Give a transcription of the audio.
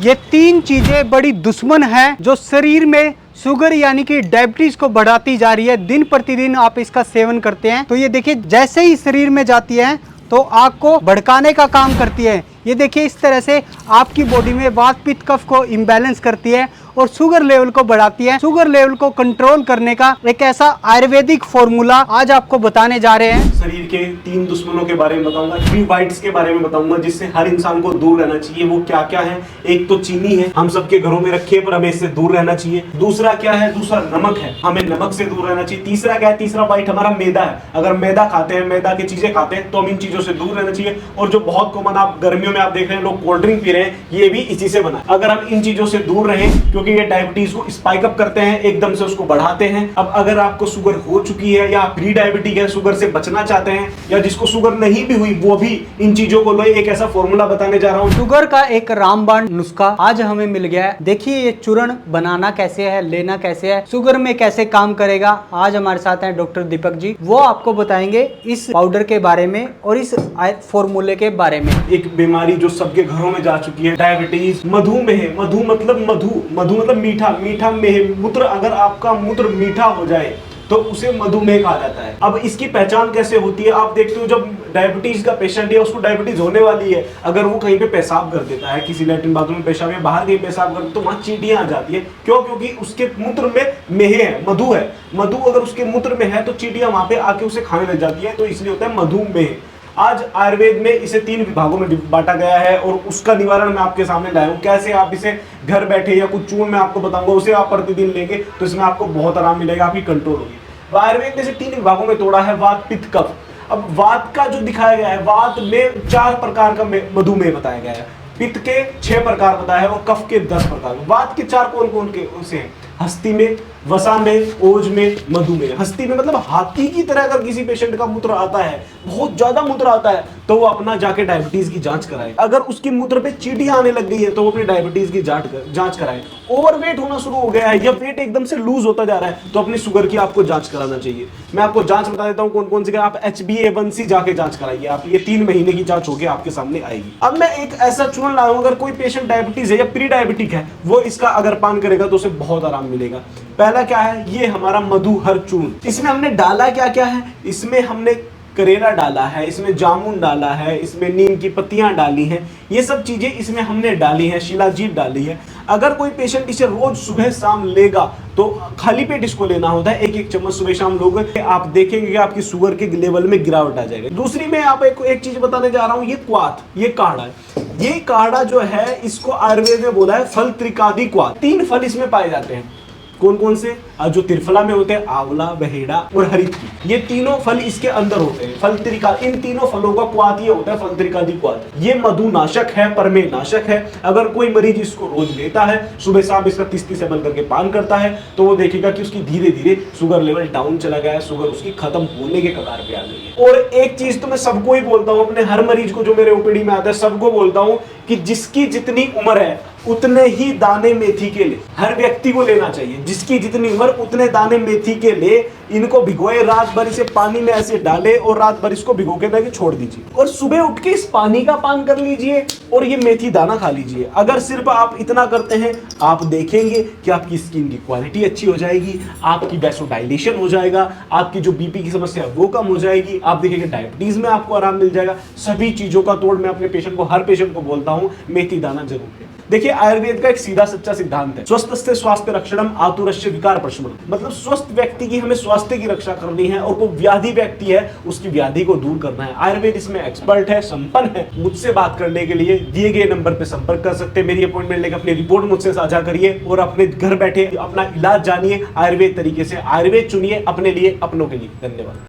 ये तीन चीजें बड़ी दुश्मन हैं जो शरीर में शुगर यानी कि डायबिटीज को बढ़ाती जा रही है। दिन प्रतिदिन आप इसका सेवन करते हैं तो ये देखिए जैसे ही शरीर में जाती है तो आग को भड़काने का काम करती है। ये देखिए इस तरह से आपकी बॉडी में वात पित्त कफ को इम्बैलेंस करती है और शुगर लेवल को बढ़ाती है। शुगर लेवल को कंट्रोल करने का एक ऐसा आयुर्वेदिक फॉर्मूला आज आपको बताने जा रहे हैं। शरीर के तीन दुश्मनों के बारे में बताऊंगा, 3 बाइट्स के बारे में बताऊंगा जिससे हर इंसान को दूर रहना चाहिए। वो क्या क्या है? एक तो चीनी है, हम सबके घरों में रखी है पर हमें इससे दूर रहना चाहिए। दूसरा क्या है? दूसरा नमक है, हमें नमक से दूर रहना चाहिए। तीसरा क्या है? तीसरा बाइट हमारा मैदा है। अगर मैदा खाते हैं, मैदा की चीजें खाते हैं तो हम इन चीजों से दूर रहना चाहिए। और जो बहुत कॉमन आप गर्मियों में आप देख रहे हैं लोग कोल्ड ड्रिंक पी रहे हैं, ये भी इसी से बना। अगर हम इन चीजों से दूर रहें क्योंकि ये डायबिटीज को स्पाइक अप करते हैं, एकदम से उसको बढ़ाते हैं। अब अगर आपको शुगर हो चुकी है या प्री डायबिटिक है, शुगर से बचना चाहते हैं या जिसको शुगर नहीं भी हुई वो भी इन चीजों को लो। एक ऐसा फॉर्मूला बताने जा रहा हूं। शुगर का एक रामबाण नुस्खा आज हमें मिल गया है। देखिए ये चूर्ण बनाना कैसे है, लेना कैसे है, शुगर में कैसे काम करेगा। आज हमारे साथ हैं डॉक्टर दीपक जी, वो आपको बताएंगे इस पाउडर के बारे में और इस फॉर्मूले के बारे में। एक बीमारी जो सबके घरों में जा चुकी है, डायबिटीज, मधुमेह। मधु मतलब मीठा, मीठा मेह मूत्र। अगर आपका मूत्र मीठा हो जाए तो उसे मधुमेह कहा जाता है। अब इसकी पहचान कैसे होती है? आप देखते हो जब डायबिटीज का पेशेंट है, उसको डायबिटीज होने वाली है, अगर वो कहीं पे पेशाब कर देता है, किसी लैट्रिन बाथरूम में पेशाब या बाहर कहीं पेशाब कर, तो वहां चींटियां आ जाती है। क्यों? क्योंकि उसके मूत्र में मेह है, मधु है। मधु अगर उसके मूत्र में है तो चींटियां वहां पे आके उसे खाने लग जाती है, तो इसलिए होता है मधुमेह। आज आयुर्वेद में इसे 3 विभागों में बांटा गया है और उसका निवारण मैं आपके सामने लाया हूं। कैसे आप इसे घर बैठे या कुछ चूर्ण मैं आपको बताऊंगा, उसे आप प्रतिदिन लेंगे तो इसमें आपको बहुत आराम मिलेगा, आपकी कंट्रोल होगी। आयुर्वेद ने इसे 3 विभागों में तोड़ा है, वात पित्त कफ। अब वात का जो दिखाया गया है, वात में 4 प्रकार का मधुमेह बताया गया है, पित्त के 6 प्रकार बताया है और कफ के 10 प्रकार। वात के 4 कौन कौन के उसे हैं? हस्ती में, वसा में, ओज में, मधुमेह। हस्ती में मतलब हाथी की तरह अगर किसी पेशेंट का मूत्र आता है, बहुत ज्यादा मूत्र आता है, तो वो अपना जाके डायबिटीज की जांच कराए। अगर उसके मूत्र पे चींटियां आने लग गई है तो वो अपनी डायबिटीज की जांच कराए। ओवरवेट होना शुरू हो गया है या वेट एकदम से लूज होता जा रहा है तो अपनी शुगर की आपको जांच कराना चाहिए। मैं आपको जांच बता देता हूँ कौन कौन सी। आप HbA1c जाके जांच कराइए, आप ये 3 महीने की जांच होगी आपके सामने आएगी। अब मैं एक ऐसा चूर्ण लाऊं, अगर कोई पेशेंट डायबिटीज है या प्री डायबिटिक है, वो इसका अगर पान करेगा तो उसे बहुत आराम मिलेगा। पहला क्या है? ये हमारा मधुहर चूर्ण। इसमें हमने डाला क्या क्या है? इसमें हमने करेला डाला है, इसमें जामुन डाला है, इसमें नीम की पत्तियां डाली हैं, ये सब चीजें इसमें हमने डाली हैं, शिलाजीत डाली है। अगर कोई पेशेंट इसे रोज सुबह शाम लेगा तो खाली पेट इसको लेना होता है, 1-1 चम्मच सुबह शाम लोगे, आप देखेंगे कि आपकी शुगर के लेवल में गिरावट आ जाएगी। दूसरी मैं आप एक चीज बताने जा रहा हूँ, ये क्वाथ, ये काढ़ा है। ये काढ़ा जो है इसको आयुर्वेद में बोला है फल त्रिकादि क्वाथ। 3 फल इसमें पाए जाते हैं। कौन कौन से? जो त्रिफला में होते हैं, आंवला, बहेड़ा और हरितकी। ये तीनों फल इसके अंदर होते हैं, फल त्रिका। इन तीनों फलों का क्वाथ ये होता है फल त्रिकादि क्वाथ। ये मधुनाशक है, प्रमेय नाशक है। अगर कोई मरीज इसको रोज लेता है, सुबह शाम इसका 30-30 ml करके पान करता है, तो वो देखेगा कि उसकी धीरे धीरे शुगर लेवल डाउन चला गया है, शुगर उसकी खत्म होने के कगार पे आ गई है। और एक चीज तो मैं सबको ही बोलता हूँ, अपने हर मरीज को जो मेरे ओपीडी में आता है सबको बोलता हूँ कि जिसकी जितनी उम्र है उतने ही दाने मेथी के ले हर व्यक्ति को लेना चाहिए। जिसकी जितनी उम्र उतने दाने मेथी के ले। इनको भिगोए, रात भर इसे पानी में ऐसे डाले और रात भर इसको भिगो के छोड़ दीजिए और सुबह उठ के इस पानी का पान कर लीजिए और ये मेथी दाना खा लीजिए। अगर सिर्फ आप इतना करते हैं, आप देखेंगे कि आपकी स्किन की क्वालिटी अच्छी हो जाएगी, आपकी वैसोडाइलेशन हो जाएगा, आपकी जो बीपी की समस्या है वो कम हो जाएगी, आप देखेंगे डायबिटीज में आपको आराम मिल जाएगा। सभी चीजों का तोड़ मैं अपने पेशेंट को, हर पेशेंट को बोलता हूं, मेथी दाना जरूर लें। देखिए आयुर्वेद का एक सीधा सच्चा सिद्धांत है, स्वस्थस्य स्वास्थ्य रक्षणम आतुरस्य विकार प्रशमनम। मतलब स्वस्थ व्यक्ति की हमें स्वास्थ्य की रक्षा करनी है और कोई व्याधि व्यक्ति है उसकी व्याधि को दूर करना है। आयुर्वेद इसमें एक्सपर्ट है, संपन्न है। मुझसे बात करने के लिए दिए गए नंबर पर संपर्क कर सकते हैं। मेरी अपॉइंटमेंट लेकर अपनी रिपोर्ट मुझसे साझा करिए और अपने घर बैठे अपना इलाज जानिए, आयुर्वेद तरीके से आयुर्वेद चुनिए अपने लिए, अपनों के लिए। धन्यवाद।